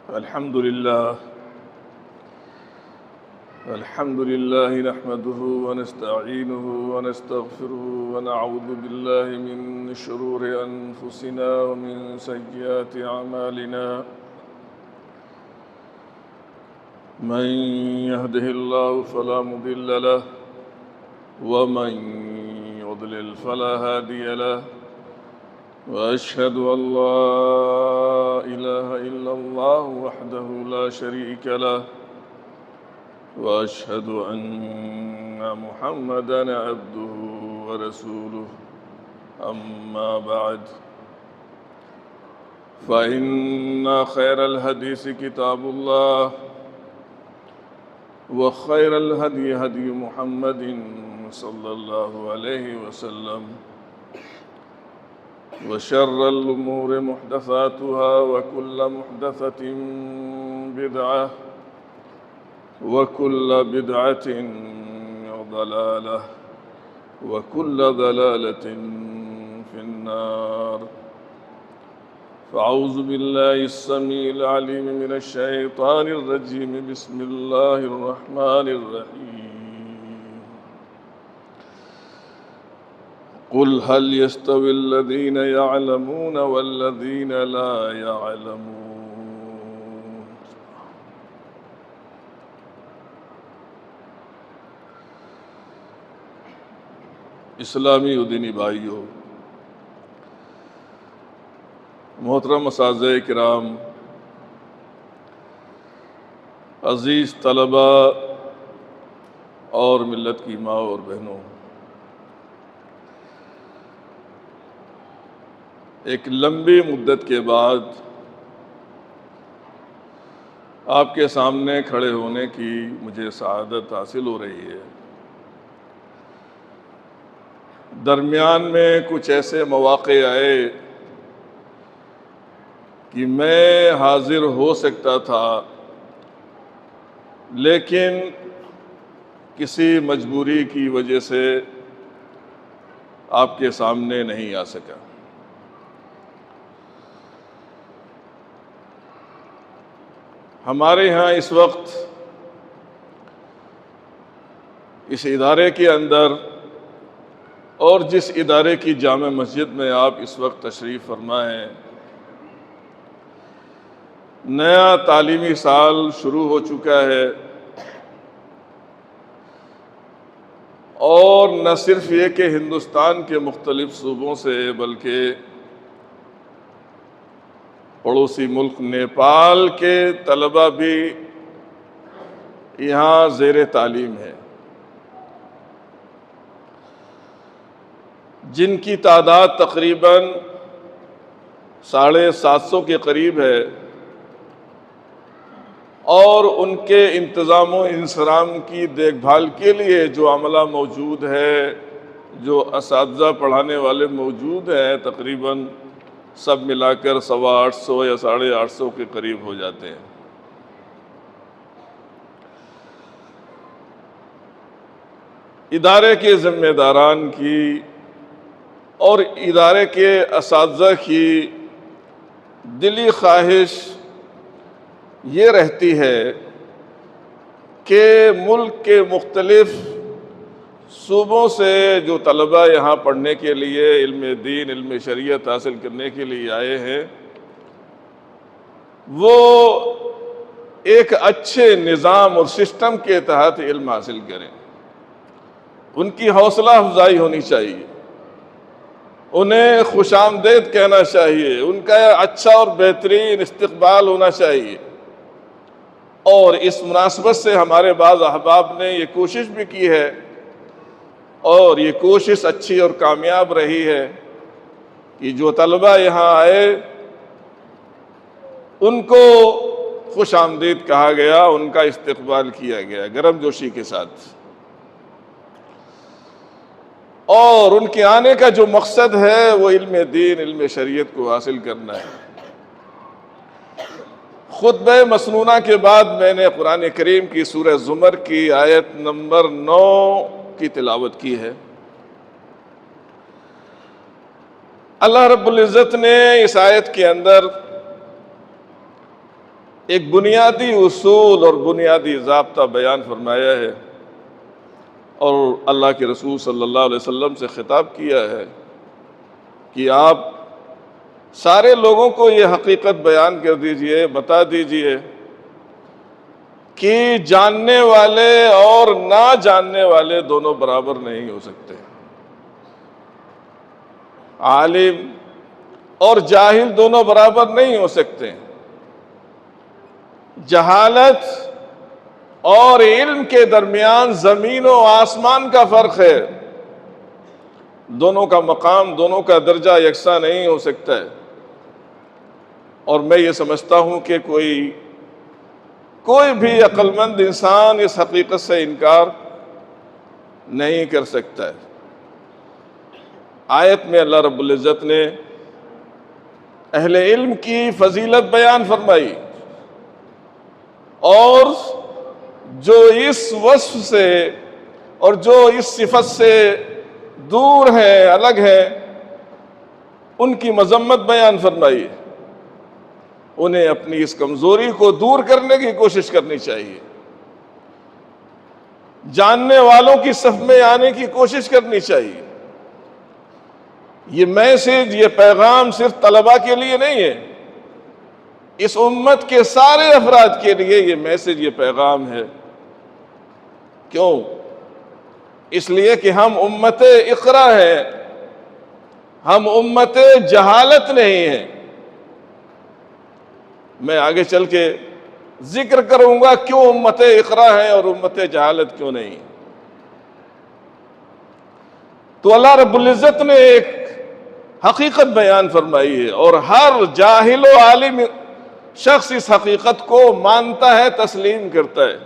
الحمد لله نحمده ونستعينه ونستغفره ونعوذ بالله من شرور أنفسنا ومن سيئات أعمالنا. من يهده الله فلا مضل له ومن يضلل فلا هادي له، وأشهد أن لا إله إلا الله وحده لا شريك له، وأشهد أن محمدًا عبده ورسوله. أما بعد، فإن خير الحديث كتاب الله، وخير الهدي هدي محمد صلى الله عليه وسلم، وشر الأمور محدثاتها، وكل محدثة بدعة، وكل بدعة ضلالة، وكل ضلالة في النار. فأعوذ بالله السميع العليم من الشيطان الرجيم. بسم الله الرحمن الرحيم. قل هل يستوي الذين يعلمون والذين لا يعلمون. اسلامی و دینی بھائیو، محترم اساتذہ کرام، عزیز طلبہ اور ملت کی ماں اور بہنوں، ایک لمبی مدت کے بعد آپ کے سامنے کھڑے ہونے کی مجھے سعادت حاصل ہو رہی ہے۔ درمیان میں کچھ ایسے مواقع آئے کہ میں حاضر ہو سکتا تھا، لیکن کسی مجبوری کی وجہ سے آپ کے سامنے نہیں آ سکا۔ ہمارے ہاں اس وقت اس ادارے کے اندر اور جس ادارے کی جامع مسجد میں آپ اس وقت تشریف فرما ہیں، نیا تعلیمی سال شروع ہو چکا ہے، اور نہ صرف یہ کہ ہندوستان کے مختلف صوبوں سے بلکہ پڑوسی ملک نیپال کے طلبہ بھی یہاں زیر تعلیم ہے، جن کی تعداد تقریباً 750 کے قریب ہے، اور ان کے انتظام و انصرام کی دیکھ بھال کے لیے جو عملہ موجود ہے، جو اساتذہ پڑھانے والے موجود ہیں، تقریباً سب ملا کر 850 یا 850 کے قریب ہو جاتے ہیں۔ ادارے کے ذمہ داران کی اور ادارے کے اساتذہ کی دلی خواہش یہ رہتی ہے کہ ملک کے مختلف صوبوں سے جو طلبہ یہاں پڑھنے کے لیے علم دین، علم شریعت حاصل کرنے کے لیے آئے ہیں، وہ ایک اچھے نظام اور سسٹم کے تحت علم حاصل کریں۔ ان کی حوصلہ افزائی ہونی چاہیے، انہیں خوش آمدید کہنا چاہیے، ان کا اچھا اور بہترین استقبال ہونا چاہیے۔ اور اس مناسبت سے ہمارے بعض احباب نے یہ کوشش بھی کی ہے، اور یہ کوشش اچھی اور کامیاب رہی ہے کہ جو طلبہ یہاں آئے ان کو خوش آمدید کہا گیا، ان کا استقبال کیا گیا گرم جوشی کے ساتھ، اور ان کے آنے کا جو مقصد ہے وہ علم دین، علم شریعت کو حاصل کرنا ہے۔ خطبہ مسنونہ کے بعد میں نے قرآن کریم کی سورہ زمر کی آیت نمبر 9 کی تلاوت کی ہے۔ اللہ رب العزت نے اس آیت کے اندر ایک بنیادی اصول اور بنیادی ضابطہ بیان فرمایا ہے اور اللہ کے رسول صلی اللہ علیہ وسلم سے خطاب کیا ہے کہ آپ سارے لوگوں کو یہ حقیقت بیان کر دیجئے، بتا دیجئے کہ جاننے والے اور نہ جاننے والے دونوں برابر نہیں ہو سکتے، عالم اور جاہل دونوں برابر نہیں ہو سکتے، جہالت اور علم کے درمیان زمین و آسمان کا فرق ہے، دونوں کا مقام، دونوں کا درجہ یکساں نہیں ہو سکتا ہے۔ اور میں یہ سمجھتا ہوں کہ کوئی بھی عقل مند انسان اس حقیقت سے انکار نہیں کر سکتا ہے۔ آیت میں اللہ رب العزت نے اہل علم کی فضیلت بیان فرمائی، اور جو اس وصف سے اور جو اس صفت سے دور ہے، الگ ہے، ان کی مذمت بیان فرمائی۔ انہیں اپنی اس کمزوری کو دور کرنے کی کوشش کرنی چاہیے، جاننے والوں کی صف میں آنے کی کوشش کرنی چاہیے۔ یہ میسج، یہ پیغام صرف طلباء کے لیے نہیں ہے، اس امت کے سارے افراد کے لیے یہ میسج، یہ پیغام ہے۔ کیوں؟ اس لیے کہ ہم امت اقرا ہیں، ہم امت جہالت نہیں ہیں۔ میں آگے چل کے ذکر کروں گا کیوں امت اقرا ہے اور امت جہالت کیوں نہیں۔ تو اللہ رب العزت نے ایک حقیقت بیان فرمائی ہے، اور ہر جاہل و عالم شخص اس حقیقت کو مانتا ہے، تسلیم کرتا ہے۔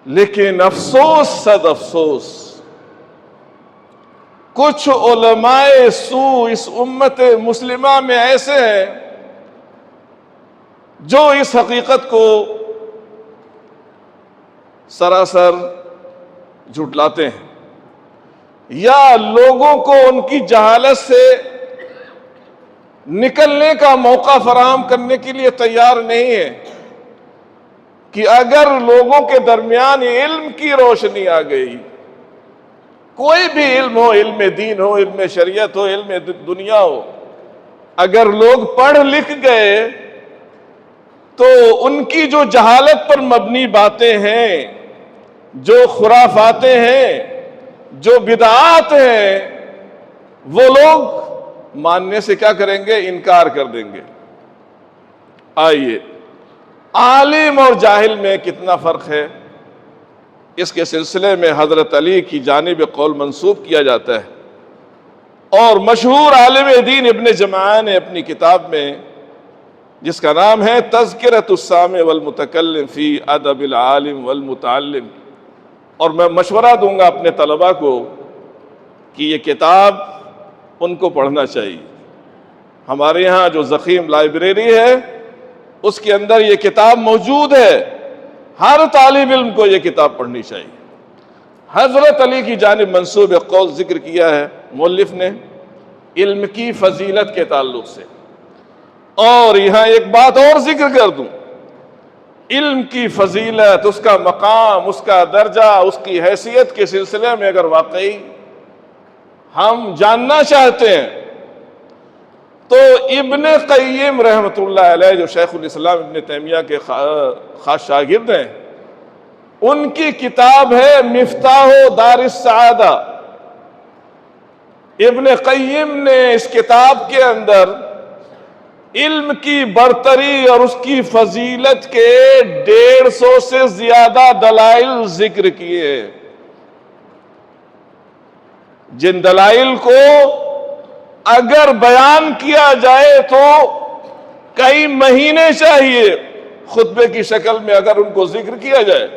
لیکن افسوس صد افسوس، کچھ علماء سو اس امت مسلمہ میں ایسے ہیں جو اس حقیقت کو سراسر جھٹلاتے ہیں، یا لوگوں کو ان کی جہالت سے نکلنے کا موقع فراہم کرنے کے لیے تیار نہیں ہے کہ اگر لوگوں کے درمیان علم کی روشنی آ گئی، کوئی بھی علم ہو، علم دین ہو، علم شریعت ہو، علم دنیا ہو، اگر لوگ پڑھ لکھ گئے تو ان کی جو جہالت پر مبنی باتیں ہیں، جو خرافاتیں ہیں، جو بدعات ہیں، وہ لوگ ماننے سے کیا کریں گے؟ انکار کر دیں گے۔ آئیے، عالم اور جاہل میں کتنا فرق ہے، اس کے سلسلے میں حضرت علی کی جانب قول منسوب کیا جاتا ہے، اور مشہور عالم دین ابن جماعہ نے اپنی کتاب میں، جس کا نام ہے تذکرۃ السامع والمتکلم فی ادب العالم والمتعلم، اور میں مشورہ دوں گا اپنے طلباء کو کہ یہ کتاب ان کو پڑھنا چاہیے۔ ہمارے یہاں جو ضخیم لائبریری ہے اس کے اندر یہ کتاب موجود ہے، ہر طالب علم کو یہ کتاب پڑھنی چاہیے۔ حضرت علی کی جانب منسوب قول ذکر کیا ہے مؤلف نے علم کی فضیلت کے تعلق سے، اور یہاں ایک بات اور ذکر کر دوں، علم کی فضیلت، اس کا مقام، اس کا درجہ، اس کی حیثیت کے سلسلے میں اگر واقعی ہم جاننا چاہتے ہیں تو ابن قیم رحمۃ اللہ علیہ، جو شیخ الاسلام ابن تیمیہ کے خاص شاگرد ہیں، ان کی کتاب ہے مفتاح دار السعادہ۔ ابن قیم نے اس کتاب کے اندر علم کی برتری اور اس کی فضیلت کے 150 سے زیادہ دلائل ذکر کیے، جن دلائل کو اگر بیان کیا جائے تو کئی مہینے چاہیے خطبے کی شکل میں اگر ان کو ذکر کیا جائے۔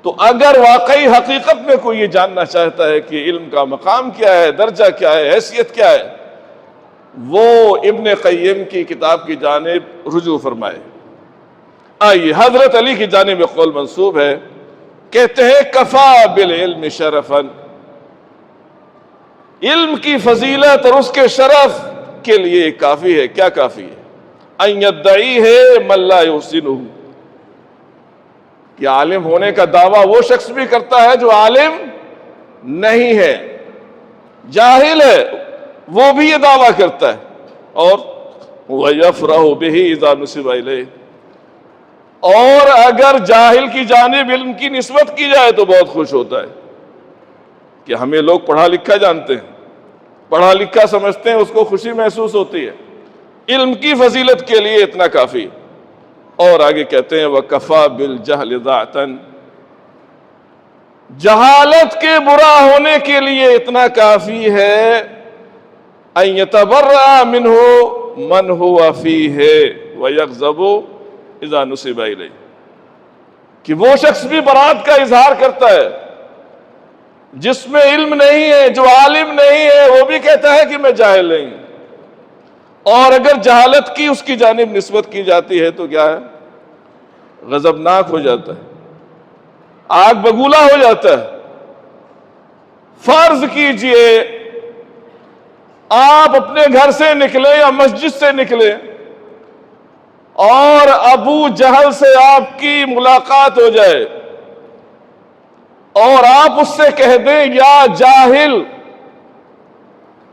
تو اگر واقعی حقیقت میں کوئی یہ جاننا چاہتا ہے کہ علم کا مقام کیا ہے، درجہ کیا ہے، حیثیت کیا ہے، وہ ابن قیم کی کتاب کی جانب رجوع فرمائے۔ آئیے، حضرت علی کی جانب قول منسوب ہے، کہتے ہیں کفا بالعلم شرفا، علم کی فضیلت اور اس کے شرف کے لیے کافی ہے۔ کیا کافی ہے؟ ان یدعی ہے من لا یحسنہ، کہ عالم ہونے کا دعویٰ وہ شخص بھی کرتا ہے جو عالم نہیں ہے، جاہل ہے، وہ بھی یہ دعویٰ کرتا ہے. اور وَيَفْرَحُ بِهِ إِذَا نُسِبَ إِلَيْهِ، اور اگر جاہل کی جانب علم کی نسبت کی جائے تو بہت خوش ہوتا ہے کہ ہمیں لوگ پڑھا لکھا جانتے ہیں، پڑھا لکھا سمجھتے ہیں، اس کو خوشی محسوس ہوتی ہے. علم کی فضیلت کے لیے اتنا کافی. اور آگے کہتے ہیں وَكَفَى بِالْجَهْلِ ضَعْتًا، جہالت کے برا ہونے کے لیے اتنا کافی ہے أَن يَتَبَرَّأَ مِنْهُ مَنْ هُوَ فِيهِ وَيَغْضَبُ إِذَا نُسِبَ إِلَيْهِ، کہ وہ شخص بھی برات کا اظہار کرتا ہے جس میں علم نہیں ہے، جو عالم نہیں ہے، وہ بھی کہتا ہے کہ میں جاہل نہیں ہوں. اور اگر جہالت کی اس کی جانب نسبت کی جاتی ہے تو کیا ہے؟ غضبناک ہو جاتا ہے، آگ بگولا ہو جاتا ہے. فرض کیجئے آپ اپنے گھر سے نکلے یا مسجد سے نکلے اور ابو جہل سے آپ کی ملاقات ہو جائے اور آپ اس سے کہہ دیں یا جاہل،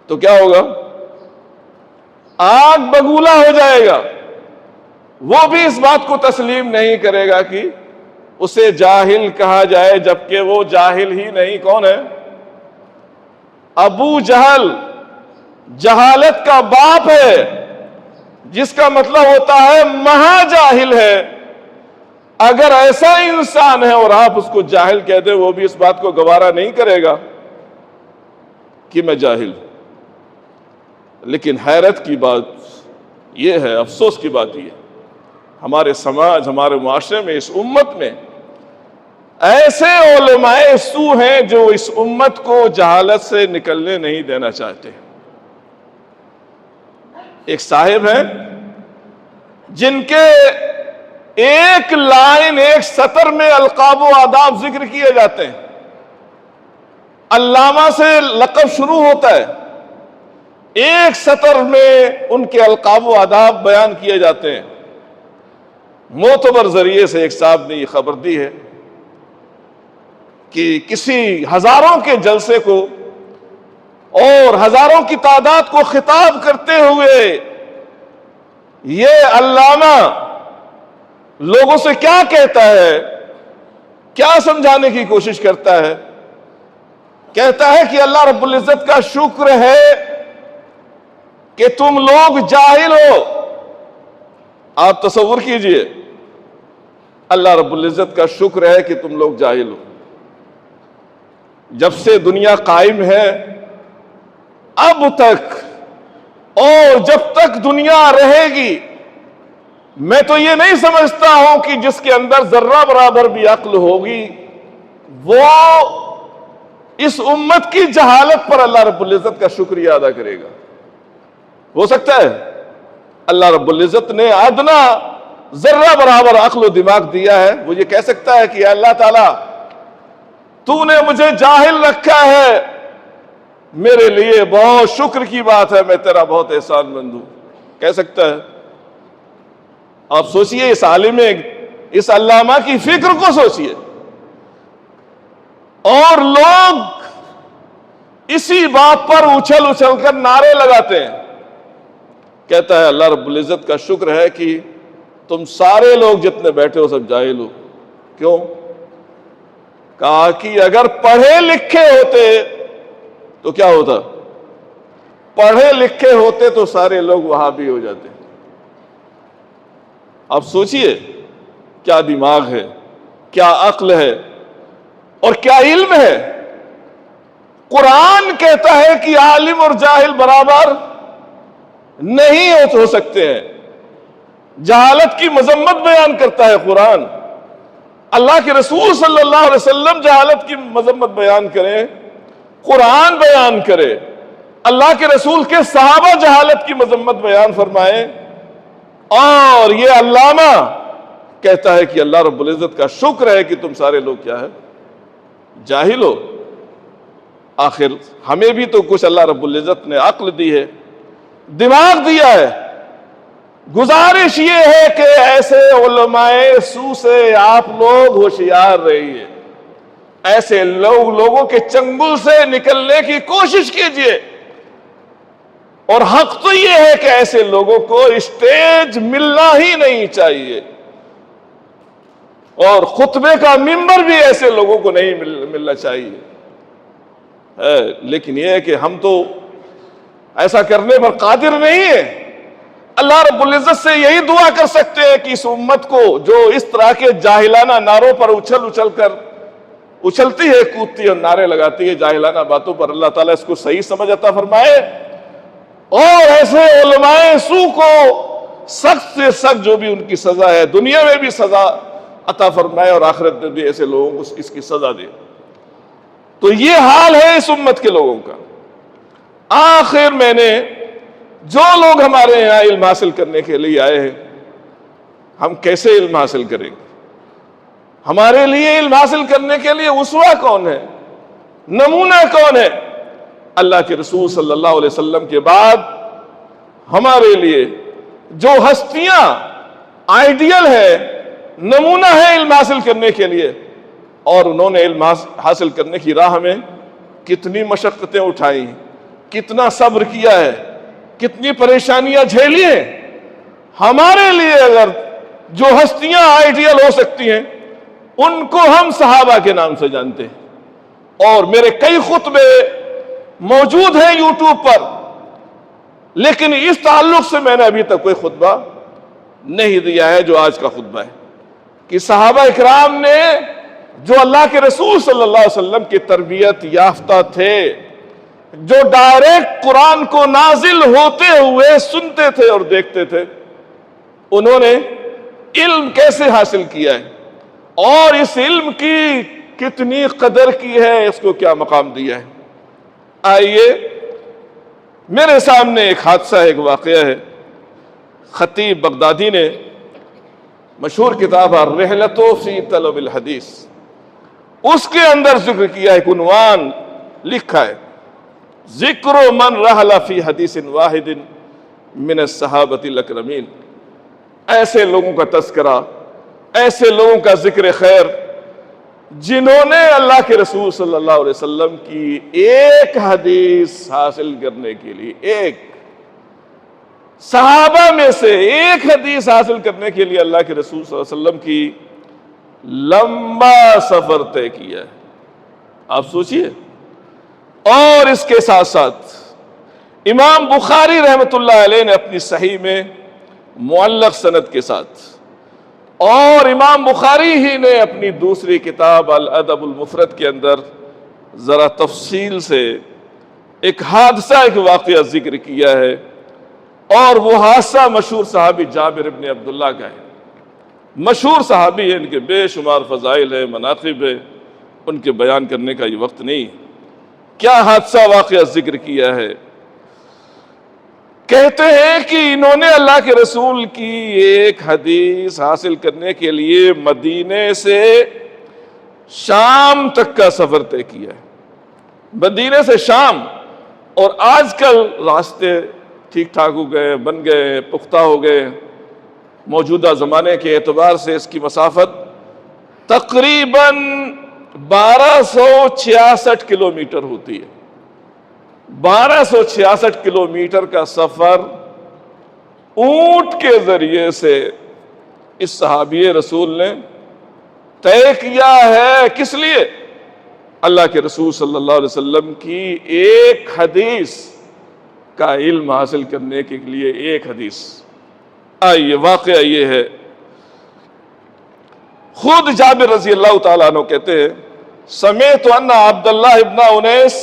تو کیا ہوگا؟ آگ بگولا ہو جائے گا. وہ بھی اس بات کو تسلیم نہیں کرے گا کہ اسے جاہل کہا جائے، جبکہ وہ جاہل ہی نہیں. کون ہے؟ ابو جہل جہالت کا باپ ہے، جس کا مطلب ہوتا ہے مہا جاہل ہے. اگر ایسا انسان ہے اور آپ اس کو جاہل کہہ دیں، وہ بھی اس بات کو گوارا نہیں کرے گا کہ میں جاہل ہوں. لیکن حیرت کی بات یہ ہے، افسوس کی بات یہ ہے، ہمارے سماج، ہمارے معاشرے میں، اس امت میں ایسے علماء سو ہیں جو اس امت کو جہالت سے نکلنے نہیں دینا چاہتے. ایک صاحب ہیں جن کے ایک لائن، ایک سطر میں القاب و آداب ذکر کیے جاتے ہیں. علامہ سے لقب شروع ہوتا ہے، ایک سطر میں ان کے القاب و آداب بیان کیے جاتے ہیں. معتبر ذریعے سے ایک صاحب نے یہ خبر دی ہے کہ کسی ہزاروں کے جلسے کو اور ہزاروں کی تعداد کو خطاب کرتے ہوئے یہ علامہ لوگوں سے کیا کہتا ہے، کیا سمجھانے کی کوشش کرتا ہے؟ کہتا ہے کہ اللہ رب العزت کا شکر ہے کہ تم لوگ جاہل ہو. آپ تصور کیجئے، اللہ رب العزت کا شکر ہے کہ تم لوگ جاہل ہو. جب سے دنیا قائم ہے اب تک اور جب تک دنیا رہے گی، میں تو یہ نہیں سمجھتا ہوں کہ جس کے اندر ذرہ برابر بھی عقل ہوگی وہ اس امت کی جہالت پر اللہ رب العزت کا شکریہ ادا کرے گا. ہو سکتا ہے اللہ رب العزت نے ادنا ذرہ برابر عقل و دماغ دیا ہے، وہ یہ کہہ سکتا ہے کہ اللہ تعالیٰ تو نے مجھے جاہل رکھا ہے، میرے لیے بہت شکر کی بات ہے، میں تیرا بہت احسان مند ہوں. کہہ سکتا ہے. آپ سوچئے اس عالم، اس علامہ کی فکر کو سوچئے. اور لوگ اسی بات پر اچھل اچھل کر نعرے لگاتے ہیں. کہتا ہے اللہ رب العزت کا شکر ہے کہ تم سارے لوگ جتنے بیٹھے ہو سب جاہل ہو. کیوں؟ کہا کہ اگر پڑھے لکھے ہوتے تو کیا ہوتا؟ پڑھے لکھے ہوتے تو سارے لوگ وہاں بھی ہو جاتے. اب سوچئے کیا دماغ ہے، کیا عقل ہے اور کیا علم ہے. قرآن کہتا ہے کہ عالم اور جاہل برابر نہیں ہو سکتے ہیں. جہالت کی مذمت بیان کرتا ہے قرآن. اللہ کے رسول صلی اللہ علیہ وسلم جہالت کی مذمت بیان کریں، قرآن بیان کرے، اللہ کے رسول کے صحابہ جہالت کی مذمت بیان فرمائیں، اور یہ علامہ کہتا ہے کہ اللہ رب العزت کا شکر ہے کہ تم سارے لوگ کیا ہے؟ جاہل ہو. آخر ہمیں بھی تو کچھ اللہ رب العزت نے عقل دی ہے، دماغ دیا ہے. گزارش یہ ہے کہ ایسے علماء سو سے آپ لوگ ہوشیار رہیے، ایسے لوگوں کے چنگل سے نکلنے کی کوشش کیجیے، اور حق تو یہ ہے کہ ایسے لوگوں کو اسٹیج ملنا ہی نہیں چاہیے، اور خطبے کا منبر بھی ایسے لوگوں کو نہیں ملنا چاہیے۔ لیکن یہ ہے کہ ہم تو ایسا کرنے پر قادر نہیں ہیں۔ اللہ رب العزت سے یہی دعا کر سکتے ہیں کہ اس امت کو جو اس طرح کے جاہلانہ نعروں پر اچھلتی ہے، کودتی ہے اور نعرے لگاتی ہے جاہلانہ باتوں پر، اللہ تعالیٰ اس کو صحیح سمجھ عطا فرمائے، اور ایسے علماء سو کو سخت سے سخت جو بھی ان کی سزا ہے دنیا میں بھی سزا عطا فرمائے، اور آخرت میں بھی ایسے لوگوں کو اس کی سزا دے۔ تو یہ حال ہے اس امت کے لوگوں کا۔ آخر میں نے جو لوگ ہمارے یہاں علم حاصل کرنے کے لیے آئے ہیں، ہم کیسے علم حاصل کریں گے؟ ہمارے لیے علم حاصل کرنے کے لیے اسوہ کون ہے، نمونہ کون ہے؟ اللہ کے رسول صلی اللہ علیہ وسلم کے بعد ہمارے لیے جو ہستیاں آئیڈیل ہے، نمونہ ہے علم حاصل کرنے کے لیے، اور انہوں نے علم حاصل کرنے کی راہ میں کتنی مشقتیں اٹھائی، کتنا صبر کیا ہے، کتنی پریشانیاں جھیلی ہیں۔ ہمارے لیے اگر جو ہستیاں آئیڈیل ہو سکتی ہیں، ان کو ہم صحابہ کے نام سے جانتے ہیں، اور میرے کئی خطبے موجود ہیں یوٹیوب پر، لیکن اس تعلق سے میں نے ابھی تک کوئی خطبہ نہیں دیا ہے جو آج کا خطبہ ہے، کہ صحابہ اکرام نے جو اللہ کے رسول صلی اللہ علیہ وسلم کی تربیت یافتہ تھے، جو ڈائریکٹ قرآن کو نازل ہوتے ہوئے سنتے تھے اور دیکھتے تھے، انہوں نے علم کیسے حاصل کیا ہے، اور اس علم کی کتنی قدر کی ہے، اس کو کیا مقام دیا ہے۔ آئیے میرے سامنے ایک حادثہ، ایک واقعہ ہے۔ خطیب بغدادی نے مشہور کتاب الرحلۃ فی طلب الحدیث، اس کے اندر ذکر کیا، ایک عنوان لکھا ہے، ذکر من رحل فی حدیث واحد من الصحابۃ الاکرمین۔ ایسے لوگوں کا تذکرہ، ایسے لوگوں کا ذکر خیر جنہوں نے اللہ کے رسول صلی اللہ علیہ وسلم کی ایک حدیث حاصل کرنے کے لیے، ایک صحابہ میں سے ایک حدیث حاصل کرنے کے لیے اللہ کے رسول صلی اللہ علیہ وسلم کی لمبا سفر طے کیا ہے۔ آپ سوچئے۔ اور اس کے ساتھ ساتھ امام بخاری رحمۃ اللہ علیہ نے اپنی صحیح میں معلق سند کے ساتھ، اور امام بخاری ہی نے اپنی دوسری کتاب الادب المفرد کے اندر ذرا تفصیل سے ایک حادثہ، ایک واقعہ ذکر کیا ہے، اور وہ حادثہ مشہور صحابی جابر ابن عبداللہ کا ہے۔ مشہور صحابی ہے، ان کے بے شمار فضائل ہیں، مناقب ہیں، ان کے بیان کرنے کا یہ وقت نہیں۔ کیا حادثہ واقعہ ذکر کیا ہے؟ کہتے ہیں کہ انہوں نے اللہ کے رسول کی ایک حدیث حاصل کرنے کے لیے مدینے سے شام تک کا سفر طے کیا ہے۔ مدینے سے شام، اور آج کل راستے ٹھیک ٹھاک ہو گئے، بن گئے، پختہ ہو گئے، موجودہ زمانے کے اعتبار سے اس کی مسافت تقریباً 1266 کلومیٹر ہوتی ہے۔ 1266 کلومیٹر کا سفر اونٹ کے ذریعے سے اس صحابی رسول نے طے کیا ہے۔ کس لیے؟ اللہ کے رسول صلی اللہ علیہ وسلم کی ایک حدیث کا علم حاصل کرنے کے لیے، ایک حدیث۔ آئیے واقعہ یہ ہے، خود جابر رضی اللہ تعالیٰ عنہ کہتے ہیں، سمعت ان عبداللہ ابن انیس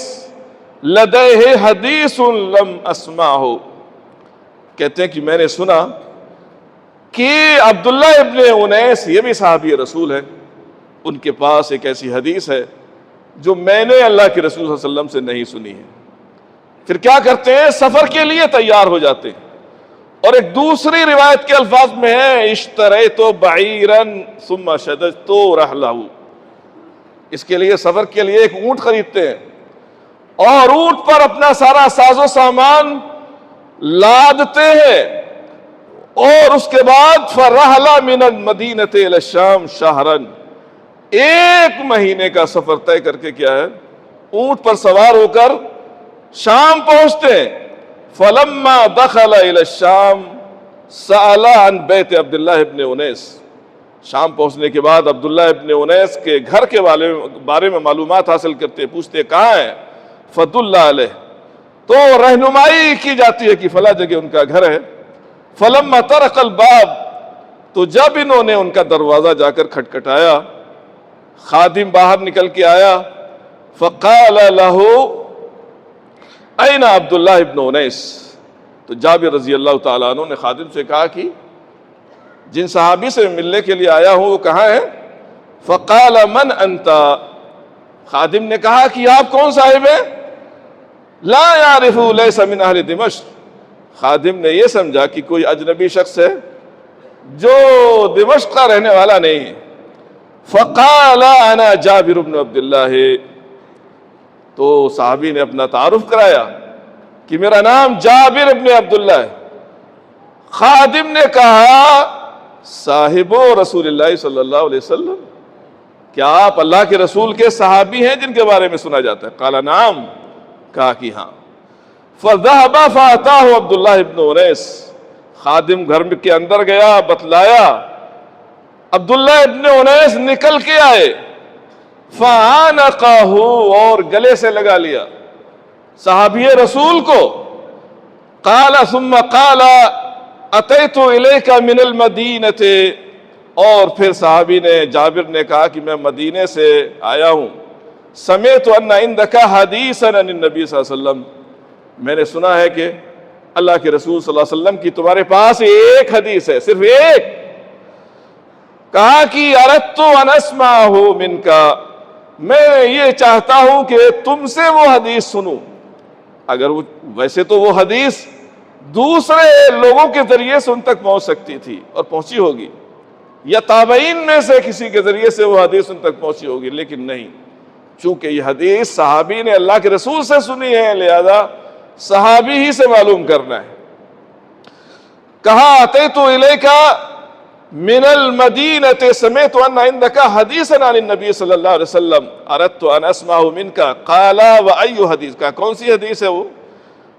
لدیہ حدیث لم اسمعہ، کہتے ہیں کہ میں نے سنا کہ عبداللہ ابن انیس، یہ بھی صحابی رسول ہے، ان کے پاس ایک ایسی حدیث ہے جو میں نے اللہ کے رسول صلی اللہ علیہ وسلم سے نہیں سنی ہے۔ پھر کیا کرتے ہیں؟ سفر کے لیے تیار ہو جاتے ہیں، اور ایک دوسری روایت کے الفاظ میں ہے، اشتریت بعیرا ثم شددت رحلہ، اس کے لیے سفر کے لیے ایک اونٹ خریدتے ہیں، اور اونٹ پر اپنا سارا ساز و سامان لادتے ہیں، اور اس کے بعد فرحل من المدینۃ الی الشام شہرا، 1 مہینے کا سفر طے کر کے کیا ہے اونٹ پر سوار ہو کر شام پہنچتے ہیں۔ فلما دخل الی الشام سأل عن بیت عبداللہ ابن انیس، شام پہنچنے کے بعد عبداللہ ابن انیس کے گھر کے بارے میں معلومات حاصل کرتے، پوچھتے کہاں ہے، فدل علیہ، تو رہنمائی کی جاتی ہے کہ فلاں جگہ ان کا گھر ہے۔ فلما طرق الباب، تو جب انہوں نے ان کا دروازہ جا کر کھٹکھٹایا، خادم باہر نکل کے آیا، فقال له این عبداللہ ابن انیس، تو جابر رضی اللہ تعالیٰ عنہ نے خادم سے کہا کہ جن صحابی سے ملنے کے لیے آیا ہوں وہ کہاں ہے؟ فقال من انت، خادم نے کہا کہ آپ کون صاحب ہیں؟ لا یعرف لیس من اہل دمشق، خادم نے یہ سمجھا کہ کوئی اجنبی شخص ہے جو دمشق کا رہنے والا نہیں ہے۔ فقال انا جابر بن عبداللہ، تو صحابی نے اپنا تعارف کرایا کہ میرا نام جابر ابن عبداللہ ہے۔ خادم نے کہا صاحب رسول اللہ صلی اللہ علیہ وسلم، کیا آپ اللہ کے رسول کے صحابی ہیں جن کے بارے میں سنا جاتا ہے؟ قال نعم، کہا کہ ہاں۔ فذهب فاتاه عبداللہ ابن انیس، خادم گھر کے اندر گیا، بتلایا، عبداللہ ابن انیس نکل کے آئے، فعانقہ، اور گلے سے لگا لیا صحابی رسول کو۔ قال ثم قال اتیت الیک من المدینۃ، اور پھر صحابی نے جابر نے کہا کہ میں مدینے سے آیا ہوں۔ سمعت ان عندک حدیثا عن النبی صلی اللہ علیہ وسلم، میں نے سنا ہے کہ اللہ کے رسول صلی اللہ علیہ وسلم کی تمہارے پاس ایک حدیث ہے، صرف ایک۔ کہا کہ اردت ان اسمعہ منک، میں یہ چاہتا ہوں کہ تم سے وہ حدیث سنوں۔ اگر ویسے تو وہ حدیث دوسرے لوگوں کے ذریعے سے ان تک پہنچ سکتی تھی اور پہنچی ہوگی، یا تابعین میں سے کسی کے ذریعے سے وہ حدیث ان تک پہنچی ہوگی، لیکن نہیں، چونکہ یہ حدیث صحابی نے اللہ کے رسول سے سنی ہے، لہذا صحابی ہی سے معلوم کرنا ہے۔ کہا اتیت الیک من المدینۃ سمعت ان عندک حدیثا عن النبی صلی اللہ علیہ وسلم اردت ان اسمع منک، قال وای حدیث، کا کون سی حدیث ہے وہ؟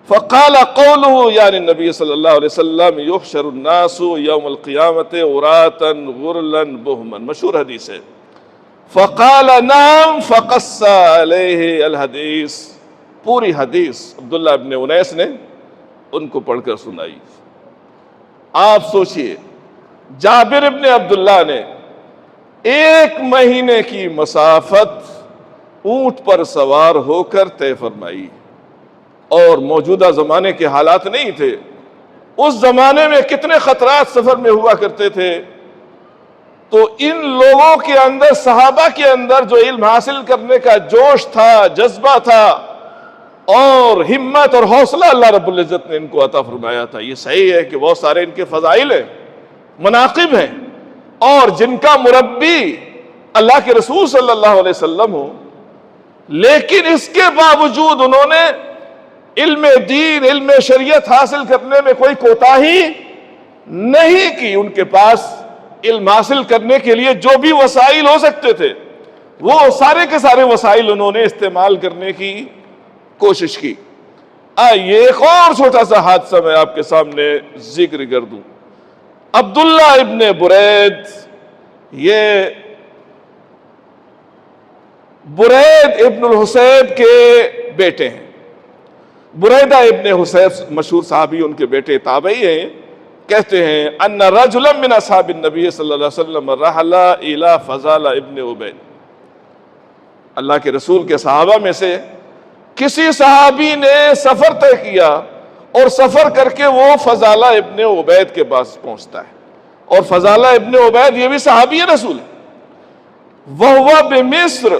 فقال قوله یعنی النبی صلی اللہ علیہ وسلم یحشر الناس یوم القیامت عراتا غرلا بہما، مشہور حدیث ہے۔ فقال نعم، فقص علیہ الحدیث، پوری حدیث عبداللہ ابن انیس نے ان کو پڑھ کر سنائی۔ آپ سوچئے جابر ابن عبداللہ نے 1 مہینے کی مسافت اونٹ پر سوار ہو کر طے فرمائی، اور موجودہ زمانے کے حالات نہیں تھے، اس زمانے میں کتنے خطرات سفر میں ہوا کرتے تھے، تو ان لوگوں کے اندر، صحابہ کے اندر جو علم حاصل کرنے کا جوش تھا، جذبہ تھا، اور ہمت اور حوصلہ اللہ رب العزت نے ان کو عطا فرمایا تھا۔ یہ صحیح ہے کہ بہت سارے ان کے فضائل ہیں، مناقب ہیں، اور جن کا مربی اللہ کے رسول صلی اللہ علیہ وسلم ہو، لیکن اس کے باوجود انہوں نے علم دین، علم شریعت حاصل کرنے میں کوئی کوتاہی نہیں کی۔ ان کے پاس علم حاصل کرنے کے لیے جو بھی وسائل ہو سکتے تھے، وہ سارے کے سارے وسائل انہوں نے استعمال کرنے کی کوشش کی۔ آئیے ایک اور چھوٹا سا حادثہ میں آپ کے سامنے ذکر کر دوں۔ عبداللہ ابن برید، یہ برید ابن الحصیب کے بیٹے ہیں۔ بریدہ ابن حصیب مشہور صحابی، ان کے بیٹے تابعی ہیں۔ کہتے ہیں ان رجلا من اصحاب النبی صلی اللہ علیہ وسلم رحل الى فضالہ ابن عبید، اللہ کے رسول کے صحابہ میں سے کسی صحابی نے سفر طے کیا، اور سفر کر کے وہ فضالہ ابن عبید کے پاس پہنچتا ہے، اور فضالہ ابن عبید یہ بھی صحابی رسول ہے، وہو بمصر،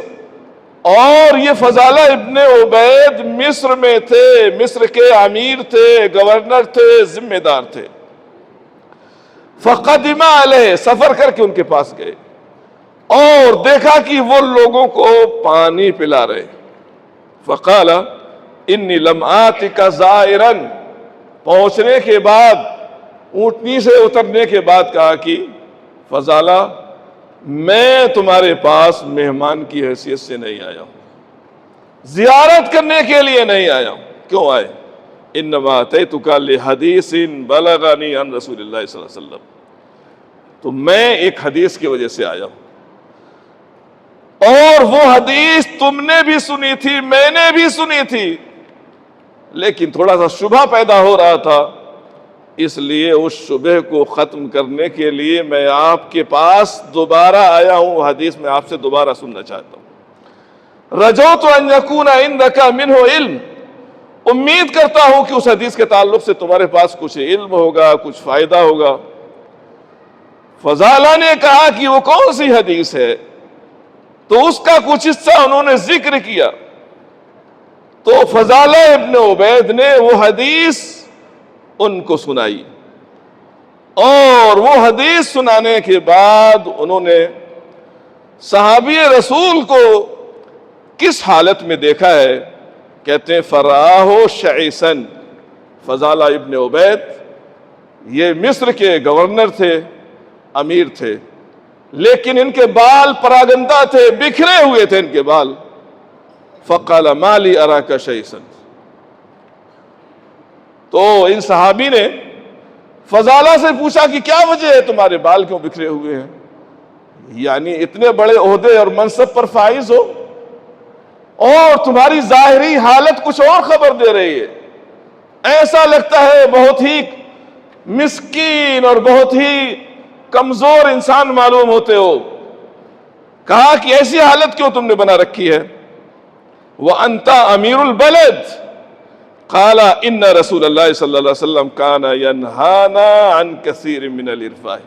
اور یہ فضالہ ابن عبید مصر میں تھے، مصر کے امیر تھے، گورنر تھے، ذمہ دار تھے۔ فقدم علیہ، سفر کر کے ان کے پاس گئے اور دیکھا کہ وہ لوگوں کو پانی پلا رہے۔ فقال انی لم آتک زائرا، پہنچنے کے بعد اونٹنی سے اترنے کے بعد کہا کہ فضالہ میں تمہارے پاس مہمان کی حیثیت سے نہیں آیا ہوں، زیارت کرنے کے لیے نہیں آیا ہوں۔ کیوں آئے؟ انما اتیتک لحدیث بلغنی عن رسول اللہ صلی اللہ علیہ وسلم، تو میں ایک حدیث کی وجہ سے آیا ہوں، اور وہ حدیث تم نے بھی سنی تھی، میں نے بھی سنی تھی، لیکن تھوڑا سا شبہ پیدا ہو رہا تھا، اس لیے اس شبہ کو ختم کرنے کے لیے میں آپ کے پاس دوبارہ آیا ہوں، حدیث میں آپ سے دوبارہ سننا چاہتا ہوں۔ رجوت ان یکون عندک منہ علم، امید کرتا ہوں کہ اس حدیث کے تعلق سے تمہارے پاس کچھ علم ہوگا، کچھ فائدہ ہوگا۔ فضالہ نے کہا کہ وہ کون سی حدیث ہے؟ تو اس کا کچھ حصہ انہوں نے ذکر کیا، تو فضالہ ابن عبید نے وہ حدیث ان کو سنائی، اور وہ حدیث سنانے کے بعد انہوں نے صحابی رسول کو کس حالت میں دیکھا ہے؟ کہتے ہیں فراہ شعیسن، فضالہ ابن عبید یہ مصر کے گورنر تھے، امیر تھے، لیکن ان کے بال پراگندہ تھے، بکھرے ہوئے تھے ان کے بال۔ فقال ما لی اراک شعیسا، تو ان صحابی نے فضالہ سے پوچھا کہ کیا وجہ ہے تمہارے بال کیوں بکھرے ہوئے ہیں؟ یعنی اتنے بڑے عہدے اور منصب پر فائز ہو اور تمہاری ظاہری حالت کچھ اور خبر دے رہی ہے، ایسا لگتا ہے بہت ہی مسکین اور بہت ہی کمزور انسان معلوم ہوتے ہو۔ کہا کہ ایسی حالت کیوں تم نے بنا رکھی ہے؟ وَأَنْتَ أَمِيرُ الْبَلَدِ، قَالَ إِنَّ رَسُولَ اللَّهِ صلی اللہ علیہ وسلم كَانَ يَنْهَانَا عَنْ كَثِيرٍ مِنَ الْإِرْفَاءِ،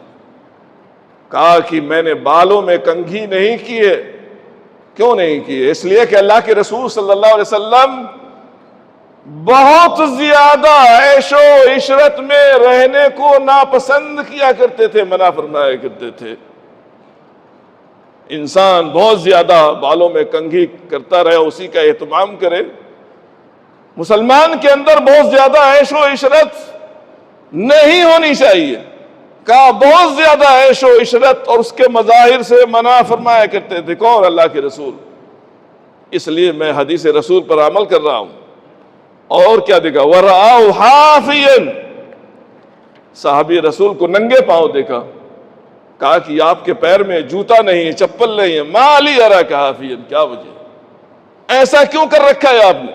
کہا کہ میں نے بالوں میں کنگھی نہیں کیے۔ کیوں نہیں کیے؟ اس لیے کہ اللہ کے رسول صلی اللہ علیہ وسلم بہت زیادہ عیش و عشرت میں رہنے کو ناپسند کیا کرتے تھے، منع فرمایا کرتے تھے۔ انسان بہت زیادہ بالوں میں کنگھی کرتا رہے، اسی کا اہتمام کرے، مسلمان کے اندر بہت زیادہ عیش و عشرت نہیں ہونی چاہیے۔ کہا بہت زیادہ عیش و عشرت اور اس کے مظاہر سے منع فرمایا کرتے تھے۔ کون؟ اللہ کے رسول۔ اس لیے میں حدیث رسول پر عمل کر رہا ہوں۔ اور کیا دیکھا؟ وَرَآهُ حَافِيًا، صحابی رسول کو ننگے پاؤں دیکھا۔ کہا کہ آپ کے پیر میں جوتا نہیں ہے، چپل نہیں ہے۔ مَا لِي أَرَاكَ حَافِيًا، کیا وجہ؟ ایسا کیوں کر رکھا ہے آپ نے؟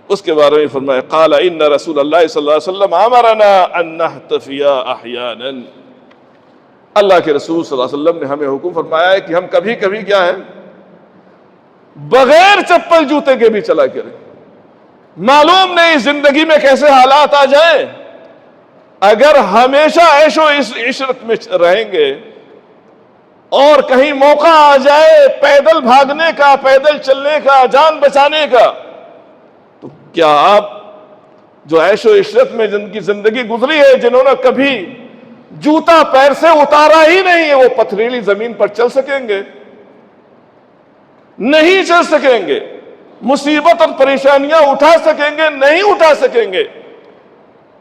اس کے بارے میں فرمایا قال ان رسول اللہ صلی اللہ علیہ وسلم امرنا ان نحتفی احیانا، اللہ کے رسول صلی اللہ علیہ وسلم نے ہمیں حکم فرمایا ہے کہ ہم کبھی کبھی کیا ہے بغیر چپل جوتے کے بھی چلا کریں۔ معلوم نہیں زندگی میں کیسے حالات آ جائیں، اگر ہمیشہ عیش و عشرت میں رہیں گے اور کہیں موقع آ جائے پیدل بھاگنے کا، پیدل چلنے کا، جان بچانے کا، تو کیا آپ جو عیش و عشرت میں جن کی زندگی گزری ہے، جنہوں نے کبھی جوتا پیر سے اتارا ہی نہیں ہے، وہ پتھریلی زمین پر چل سکیں گے؟ نہیں چل سکیں گے۔ مصیبت اور پریشانیاں اٹھا سکیں گے؟ نہیں اٹھا سکیں گے۔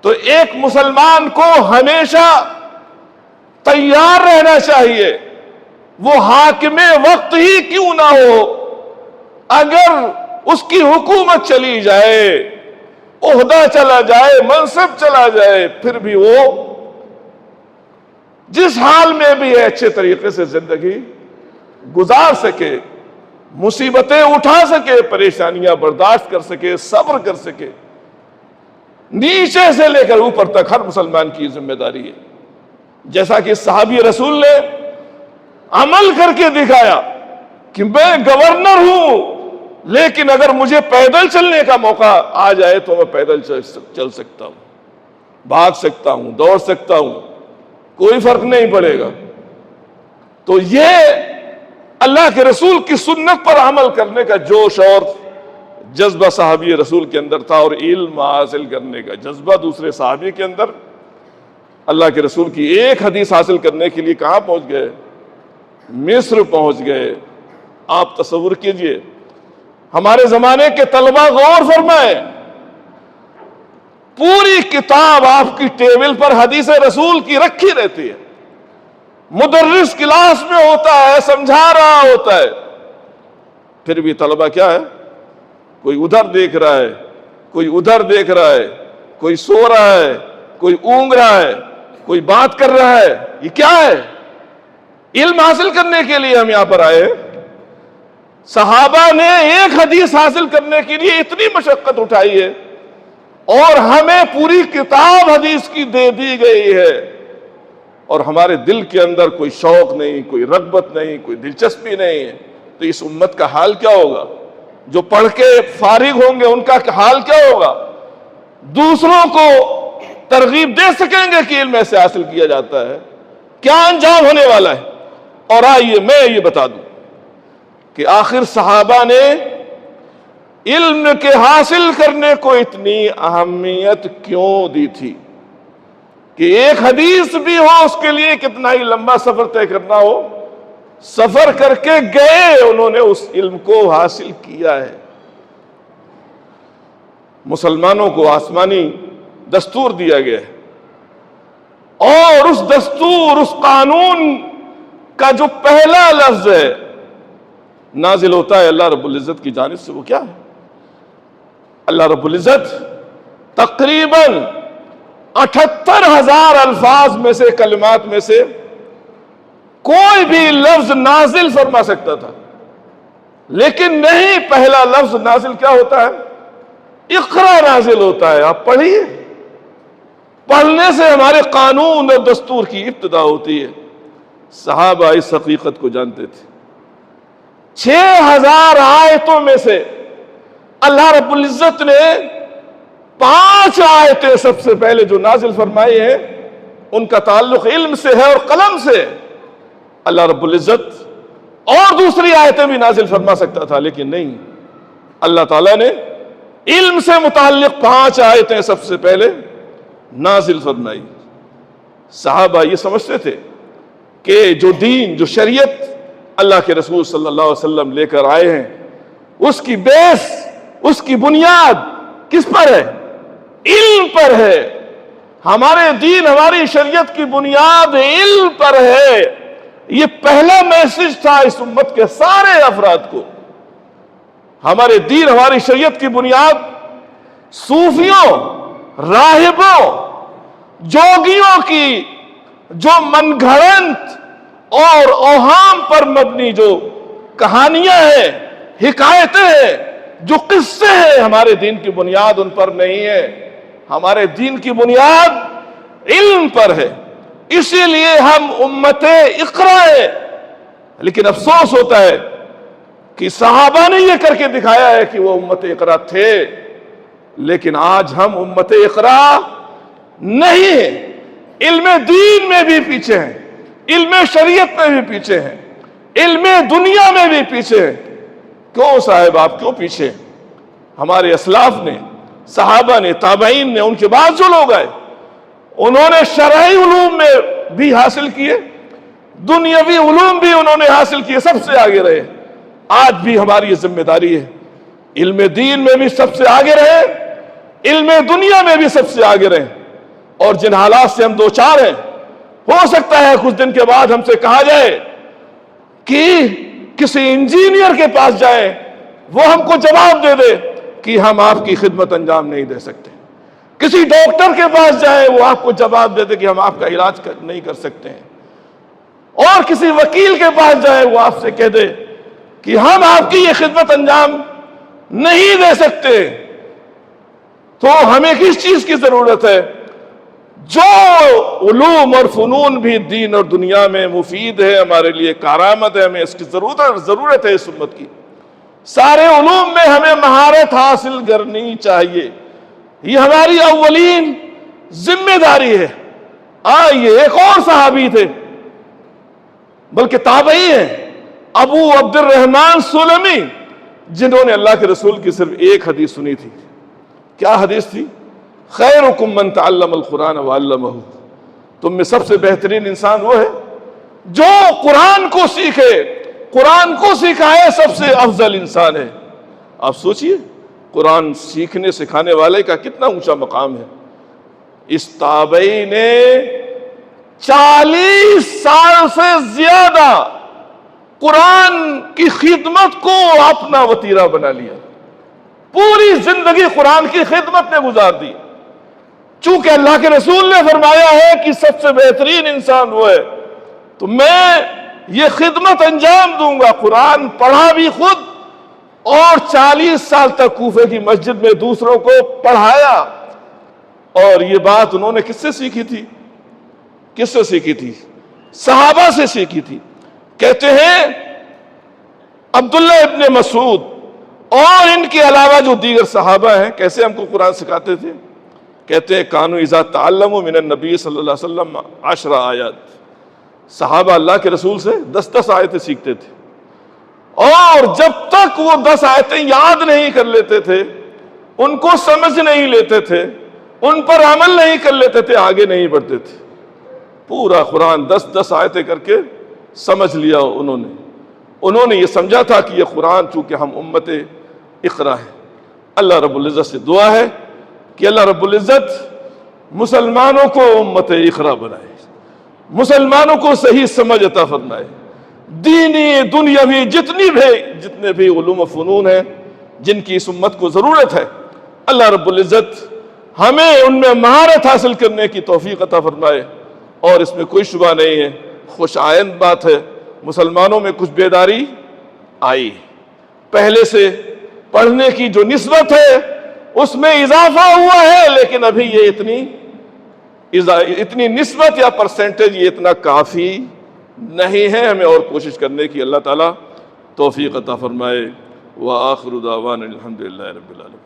تو ایک مسلمان کو ہمیشہ تیار رہنا چاہیے، وہ حاکم وقت ہی کیوں نہ ہو، اگر اس کی حکومت چلی جائے، عہدہ چلا جائے، منصب چلا جائے، پھر بھی وہ جس حال میں بھی ہے اچھے طریقے سے زندگی گزار سکے، مصیبتیں اٹھا سکے، پریشانیاں برداشت کر سکے، صبر کر سکے۔ نیچے سے لے کر اوپر تک ہر مسلمان کی ذمہ داری ہے۔ جیسا کہ صحابی رسول نے عمل کر کے دکھایا کہ میں گورنر ہوں، لیکن اگر مجھے پیدل چلنے کا موقع آ جائے تو میں پیدل چل سکتا ہوں، بھاگ سکتا ہوں، دوڑ سکتا ہوں، کوئی فرق نہیں پڑے گا۔ تو یہ اللہ کے رسول کی سنت پر عمل کرنے کا جوش اور جذبہ صحابی رسول کے اندر تھا، اور علم حاصل کرنے کا جذبہ دوسرے صحابی کے اندر۔ اللہ کے رسول کی ایک حدیث حاصل کرنے کے لیے کہاں پہنچ گئے؟ مصر پہنچ گئے۔ آپ تصور کیجئے، ہمارے زمانے کے طلبہ غور فرمائیں، پوری کتاب آپ کی ٹیبل پر حدیث رسول کی رکھی رہتی ہے، مدرس کلاس میں ہوتا ہے، سمجھا رہا ہوتا ہے، پھر بھی طلبہ کیا ہے؟ کوئی ادھر دیکھ رہا ہے، کوئی ادھر دیکھ رہا ہے، کوئی سو رہا ہے، کوئی اونگ رہا ہے، کوئی بات کر رہا ہے۔ یہ کیا ہے؟ علم حاصل کرنے کے لیے ہم یہاں پر آئے۔ صحابہ نے ایک حدیث حاصل کرنے کے لیے اتنی مشقت اٹھائی ہے، اور ہمیں پوری کتاب حدیث کی دے دی گئی ہے، اور ہمارے دل کے اندر کوئی شوق نہیں، کوئی رغبت نہیں، کوئی دلچسپی نہیں ہے، تو اس امت کا حال کیا ہوگا؟ جو پڑھ کے فارغ ہوں گے ان کا حال کیا ہوگا؟ دوسروں کو ترغیب دے سکیں گے کہ علم ایسے حاصل کیا جاتا ہے؟ کیا انجام ہونے والا ہے؟ اور آئیے میں یہ بتا دوں کہ آخر صحابہ نے علم کے حاصل کرنے کو اتنی اہمیت کیوں دی تھی کہ ایک حدیث بھی ہو اس کے لیے کتنا ہی لمبا سفر طے کرنا ہو، سفر کر کے گئے، انہوں نے اس علم کو حاصل کیا ہے۔ مسلمانوں کو آسمانی دستور دیا گیا ہے، اور اس دستور، اس قانون کا جو پہلا لفظ ہے نازل ہوتا ہے اللہ رب العزت کی جانب سے، وہ کیا ہے؟ اللہ رب العزت تقریباً 78,000 الفاظ میں سے، کلمات میں سے کوئی بھی لفظ نازل فرما سکتا تھا، لیکن نہیں، پہلا لفظ نازل کیا ہوتا ہے؟ اقرا نازل ہوتا ہے۔ آپ پڑھیے، پڑھنے سے ہمارے قانون اور دستور کی ابتدا ہوتی ہے۔ صحابہ اس حقیقت کو جانتے تھے۔ 6,000 آیتوں میں سے اللہ رب العزت نے 5 آیتیں سب سے پہلے جو نازل فرمائی ہیں ان کا تعلق علم سے ہے اور قلم سے۔ اللہ رب العزت اور دوسری آیتیں بھی نازل فرما سکتا تھا، لیکن نہیں، اللہ تعالیٰ نے علم سے متعلق 5 آیتیں سب سے پہلے نازل فرمائی۔ صحابہ یہ سمجھتے تھے کہ جو دین، جو شریعت اللہ کے رسول صلی اللہ علیہ وسلم لے کر آئے ہیں، اس کی بیس، اس کی بنیاد کس پر ہے؟ علم پر ہے۔ ہمارے دین، ہماری شریعت کی بنیاد علم پر ہے۔ یہ پہلا میسج تھا اس امت کے سارے افراد کو۔ ہمارے دین، ہماری شریعت کی بنیاد صوفیوں، راہبوں، جوگیوں کی جو من گھڑنت اور اوہام پر مبنی جو کہانیاں ہیں، حکایتیں ہیں، جو قصے ہیں، ہمارے دین کی بنیاد ان پر نہیں ہے۔ ہمارے دین کی بنیاد علم پر ہے، اسی لیے ہم امت اقرا ہے۔ لیکن افسوس ہوتا ہے کہ صحابہ نے یہ کر کے دکھایا ہے کہ وہ امت اقرا تھے، لیکن آج ہم امت اقرا نہیں ہیں۔ علم دین میں بھی پیچھے ہیں، علم شریعت میں بھی پیچھے ہیں، علم دنیا میں بھی پیچھے ہیں۔ کیوں صاحب، آپ کیوں پیچھے؟ ہمارے اسلاف نے، صحابہ نے، تابعین نے، ان کے بعد جو لوگ آئے، انہوں نے شرعی علوم میں بھی حاصل کیے، دنیاوی علوم بھی انہوں نے حاصل کیے، سب سے آگے رہے۔ آج بھی ہماری یہ ذمہ داری ہے، علم دین میں بھی سب سے آگے رہے، علم دنیا میں بھی سب سے آگے رہیں۔ اور جن حالات سے ہم دو چار ہیں، ہو سکتا ہے کچھ دن کے بعد ہم سے کہا جائے کہ کسی انجینئر کے پاس جائیں، وہ ہم کو جواب دے دے کہ ہم آپ کی خدمت انجام نہیں دے سکتے۔ کسی ڈاکٹر کے پاس جائیں، وہ آپ کو جواب دے دے کہ ہم آپ کا علاج نہیں کر سکتے ہیں۔ اور کسی وکیل کے پاس جائیں، وہ آپ سے کہہ دے کہ ہم آپ کی یہ خدمت انجام نہیں دے سکتے۔ تو ہمیں کس چیز کی ضرورت ہے؟ جو علوم اور فنون بھی دین اور دنیا میں مفید ہے، ہمارے لیے کارآمد ہے، ہمیں اس کی ضرورت ہے اس امت کی۔ سارے علوم میں ہمیں مہارت حاصل کرنی چاہیے، یہ ہماری اولین ذمہ داری ہے۔ آئیے، ایک اور صحابی تھے، بلکہ تابعی ہیں، ابو عبد الرحمن سلمی، جنہوں نے اللہ کے رسول کی صرف ایک حدیث سنی تھی۔ کیا حدیث تھی؟ خیرکم من تعلم القرآن وعلمہ، تم میں سب سے بہترین انسان وہ ہے جو قرآن کو سیکھے، قرآن کو سکھائے، سب سے افضل انسان ہے۔ آپ سوچئے، قرآن سیکھنے سکھانے والے کا کتنا اونچا مقام ہے۔ اس تابعی نے 40 سال سے زیادہ قرآن کی خدمت کو اپنا وتیرہ بنا لیا، پوری زندگی قرآن کی خدمت میں گزار دی۔ چونکہ اللہ کے رسول نے فرمایا ہے کہ سب سے بہترین انسان وہ ہے، تو میں یہ خدمت انجام دوں گا۔ قرآن پڑھا بھی خود، اور 40 سال تک کوفے کی مسجد میں دوسروں کو پڑھایا۔ اور یہ بات انہوں نے کس سے سیکھی تھی؟ کس سے سیکھی تھی؟ صحابہ سے سیکھی تھی۔ کہتے ہیں عبداللہ ابن مسعود اور ان کے علاوہ جو دیگر صحابہ ہیں کیسے ہم کو قرآن سکھاتے تھے؟ کہتے ہیں کانوا اذا تعلموا من النبی صلی اللہ علیہ وسلم 10 آیات، صحابہ اللہ کے رسول سے 10 آیتیں سیکھتے تھے، اور جب تک وہ 10 آیتیں یاد نہیں کر لیتے تھے، ان کو سمجھ نہیں لیتے تھے، ان پر عمل نہیں کر لیتے تھے، آگے نہیں بڑھتے تھے۔ پورا قرآن 10 آیتیں کر کے سمجھ لیا انہوں نے یہ سمجھا تھا کہ یہ قرآن چونکہ ہم امت اقرا ہے۔ اللہ رب العزت سے دعا ہے کہ اللہ رب العزت مسلمانوں کو امت اقرا بنائے، مسلمانوں کو صحیح سمجھ عطا فرمائے، دینی دنیاوی جتنے بھی علوم و فنون ہیں جن کی اس امت کو ضرورت ہے، اللہ رب العزت ہمیں ان میں مہارت حاصل کرنے کی توفیق عطا فرمائے۔ اور اس میں کوئی شبہ نہیں ہے، خوش آئند بات ہے، مسلمانوں میں کچھ بیداری آئی، پہلے سے پڑھنے کی جو نسبت ہے اس میں اضافہ ہوا ہے، لیکن ابھی یہ اتنی نسبت یا پرسنٹیج یہ اتنا کافی نہیں ہے، ہمیں اور کوشش کرنے کی اللہ تعالیٰ توفیق عطا فرمائے۔ وآخر دعوانا الحمدللہ رب العالمین۔